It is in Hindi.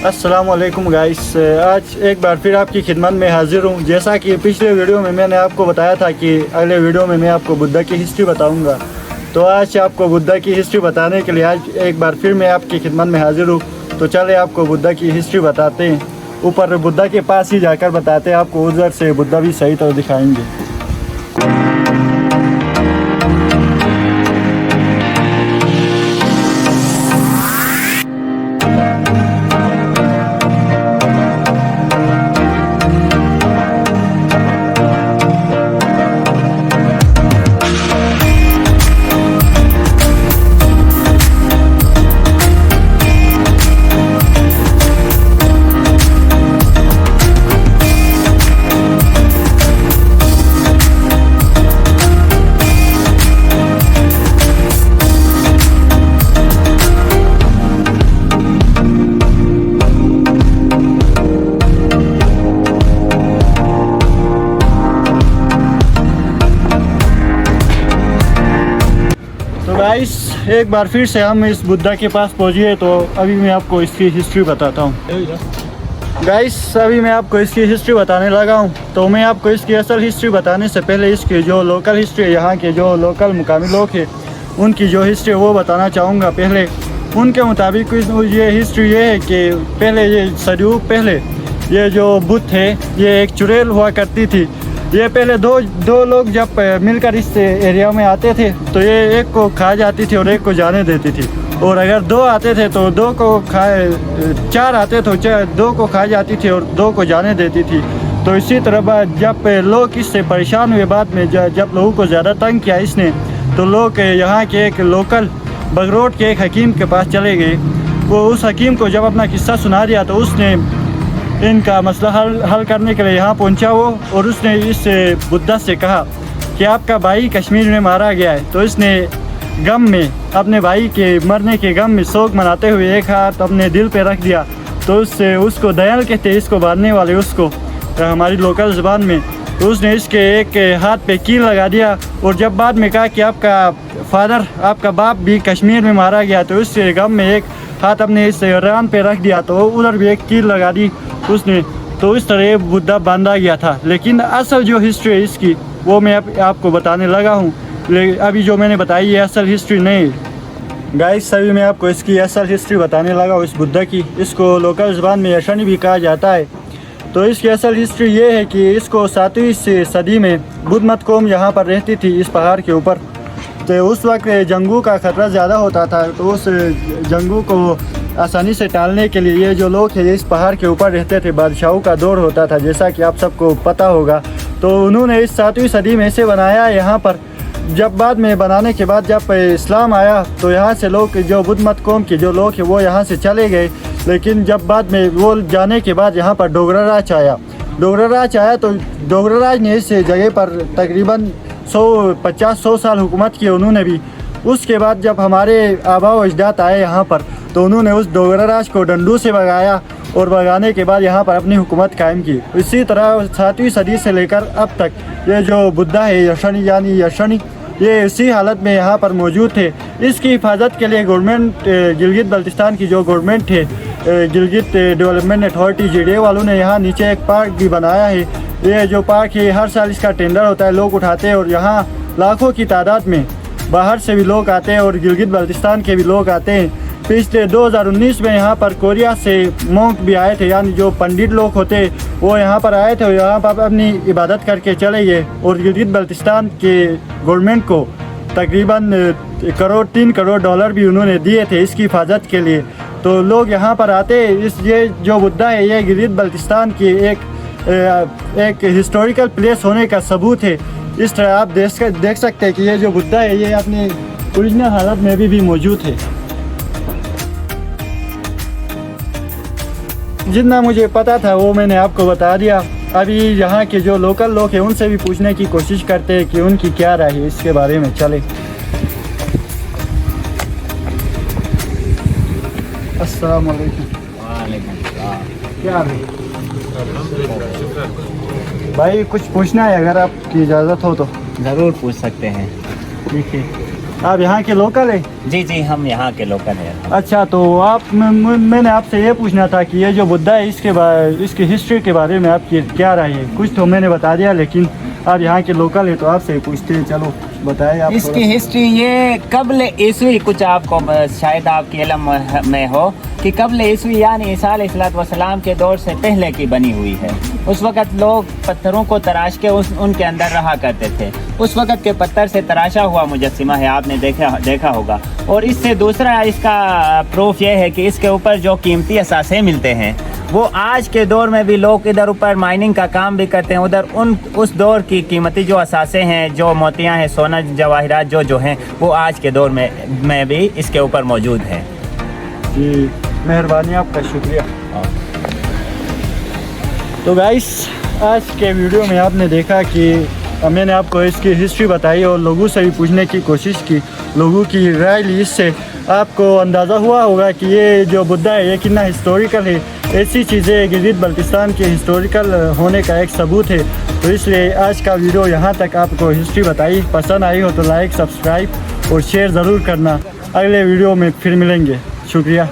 अस्सलाम वालेकुम गाइस, आज एक बार फिर आपकी खिदमत में हाजिर हूँ। जैसा कि पिछले वीडियो में मैंने आपको बताया था कि अगले वीडियो में मैं आपको बुद्धा की हिस्ट्री बताऊँगा, तो आज आपको बुद्धा की हिस्ट्री बताने के लिए आज एक बार फिर मैं आपकी खिदमत में हाजिर हूँ। तो चले आपको बुद्धा की हिस्ट्री बताते हैं। ऊपर बुद्धा के पास ही जाकर बताते हैं आपको, उधर से बुद्धा भी सही तरह दिखाएँगे। गाइस, एक बार फिर से हम इस बुद्धा के पास पहुंचे, तो अभी मैं आपको इसकी हिस्ट्री बताता हूं। गाइस, अभी मैं आपको इसकी हिस्ट्री बताने लगा हूं। तो मैं आपको इसकी असल हिस्ट्री बताने से पहले इसकी जो लोकल हिस्ट्री है, यहाँ के जो लोकल मुकामी लोग हैं उनकी जो हिस्ट्री है वो बताना चाहूँगा। पहले उनके मुताबिक ये हिस्ट्री ये है कि पहले ये सदियों पहले ये जो बुद्ध थे ये एक चुड़ैल हुआ करती थी। ये पहले दो लोग जब मिलकर इस एरिया में आते थे तो ये एक को खा जाती थी और एक को जाने देती थी, और अगर दो आते थे तो दो को चार आते तो दो को खा जाती थी और दो को जाने देती थी। तो इसी तरह जब लोग इससे परेशान हुए, बाद में जब लोगों को ज़्यादा तंग किया इसने, तो लोग यहाँ के एक लोकल बगरोट के एक हकीम के पास चले गए। वो उस हकीम को जब अपना किस्सा सुना दिया तो उसने इनका मसला हल करने के लिए यहाँ पहुँचा वो, और उसने इस बुद्धा से कहा कि आपका भाई कश्मीर में मारा गया है। तो इसने गम में, अपने भाई के मरने के गम में शोक मनाते हुए एक हाथ अपने दिल पे रख दिया। तो उसको दयाल कहते हैं, इसको बांधने वाले उसको हमारी लोकल ज़बान में। तो उसने इसके एक हाथ पे कील लगा दिया, और जब बाद में कहा कि आपका फादर, आपका बाप भी कश्मीर में मारा गया, तो उससे गम में एक हाथ अपने इस रान पे रख दिया, तो उधर भी एक कील लगा दी उसने। तो इस तरह बुद्धा बांधा गया था। लेकिन असल जो हिस्ट्री है इसकी वो मैं आपको बताने लगा हूँ। अभी जो मैंने बताई ये असल हिस्ट्री नहीं है। गाइस, अभी मैं आपको इसकी असल हिस्ट्री बताने लगा हूँ इस बुद्धा की। इसको लोकल ज़बान में यशनी भी कहा जाता है। तो इसकी असल हिस्ट्री ये है कि इसको 7वीं सदी में बुद्ध मत कौम यहाँ पर रहती थी इस पहाड़ के ऊपर। तो उस वक्त जंगों का ख़तरा ज़्यादा होता था, तो उस जंगों को आसानी से टालने के लिए ये जो लोग हैं इस पहाड़ के ऊपर रहते थे। बादशाहों का दौर होता था, जैसा कि आप सबको पता होगा। तो उन्होंने इस 7वीं सदी में से बनाया यहाँ पर। जब बाद में बनाने के बाद जब इस्लाम आया तो यहाँ से लोग, जो बुद्ध मत कौम के जो लोग हैं वो यहाँ से चले गए। लेकिन जब बाद में वो जाने के बाद यहाँ पर डोगरा राज आया। तो डोगरा राज ने इस जगह पर तकरीबन 150-100 साल हुकूमत की उन्होंने भी। उसके बाद जब हमारे आबा व अजदाद आए यहाँ पर तो उन्होंने उस डोगरा राज को डंडू से भगाया, और भगाने के बाद यहाँ पर अपनी हुकूमत कायम की। इसी तरह 7वीं सदी से लेकर अब तक ये जो बुद्धा है यशनी ये इसी हालत में यहाँ पर मौजूद थे। इसकी हिफाजत के लिए गवर्नमेंट, गिलगित बल्तिस्तान की जो गवर्नमेंट है, गिलगित डेवलपमेंट अथॉरिटी GDA वालों ने यहाँ नीचे एक पार्क भी बनाया है। ये जो पार्क है हर साल इसका टेंडर होता है, लोग उठाते हैं, और यहाँ लाखों की तादाद में बाहर से भी लोग आते हैं और गिलगित बल्तिस्तान के भी लोग आते हैं। पिछले 2019 में यहाँ पर कोरिया से मोंक भी आए थे, यानी जो पंडित लोग होते वो यहाँ पर आए थे और यहाँ पर अपनी इबादत करके चले गए। और गिलगित बल्तिस्तान के गवर्नमेंट को तकरीबन 3 करोड़ डॉलर भी उन्होंने दिए थे इसकी हिफाजत के लिए। तो लोग यहाँ पर आते। ये जो बुद्धा है ये गिलगित बल्तिस्तान की एक हिस्टोरिकल प्लेस होने का सबूत है। इस तरह आप देख सकते हैं कि ये जो बुद्धा है ये अपनी ओरिजिनल हालत में भी मौजूद है। जितना मुझे पता था वो मैंने आपको बता दिया। अभी यहाँ के जो लोकल लोग हैं उनसे भी पूछने की कोशिश करते हैं कि उनकी क्या राय है इसके बारे में। चले। अस्सलाम वालेकुम। क्या हाल है भाई? कुछ पूछना है, अगर आपकी इजाज़त हो तो। ज़रूर पूछ सकते हैं। ठीक है। आप यहाँ के लोकल है? जी जी, हम यहाँ के लोकल हैं। अच्छा, तो मैंने आपसे ये पूछना था कि ये जो बुद्धा है इसकी हिस्ट्री के बारे में आपकी क्या राय है? कुछ तो मैंने बता दिया, लेकिन आप यहाँ के लोकल है तो आपसे पूछते हैं। चलो बताएं आप। इसकी हिस्ट्री ये कब्ल ईस्वी, कुछ आपको शायद आपकी इल्म में हो कि कब्ल ईस्वी यानी ईसा अलैहिस्सलाम के दौर से पहले की बनी हुई है। उस वक़्त लोग पत्थरों को तराश के उनके अंदर रहा करते थे। उस वक़्त के पत्थर से तराशा हुआ मुजस्सिमा है, आपने देखा होगा। और इससे दूसरा इसका प्रूफ ये है कि इसके ऊपर जो कीमती असासे मिलते हैं वो आज के दौर में भी लोग इधर ऊपर माइनिंग का काम भी करते हैं। उधर उस दौर की कीमती जो असासे हैं, जो मोतियां हैं, सोना जवाहरात जो हैं, वो आज के दौर में भी इसके ऊपर मौजूद हैं। जी मेहरबानी, आपका शुक्रिया। तो गाइस, आज के वीडियो में आपने देखा कि मैंने आपको इसकी हिस्ट्री बताई और लोगों से भी पूछने की कोशिश की, लोगों की राय ली। इससे आपको अंदाज़ा हुआ होगा कि ये जो बुद्धा है ये कितना हिस्टोरिकल है। ऐसी चीज़ें गिलगित बल्तिस्तान के हिस्टोरिकल होने का एक सबूत है। तो इसलिए आज का वीडियो यहाँ तक आपको हिस्ट्री बताई। पसंद आई हो तो लाइक, सब्सक्राइब और शेयर ज़रूर करना। अगले वीडियो में फिर मिलेंगे। शुक्रिया।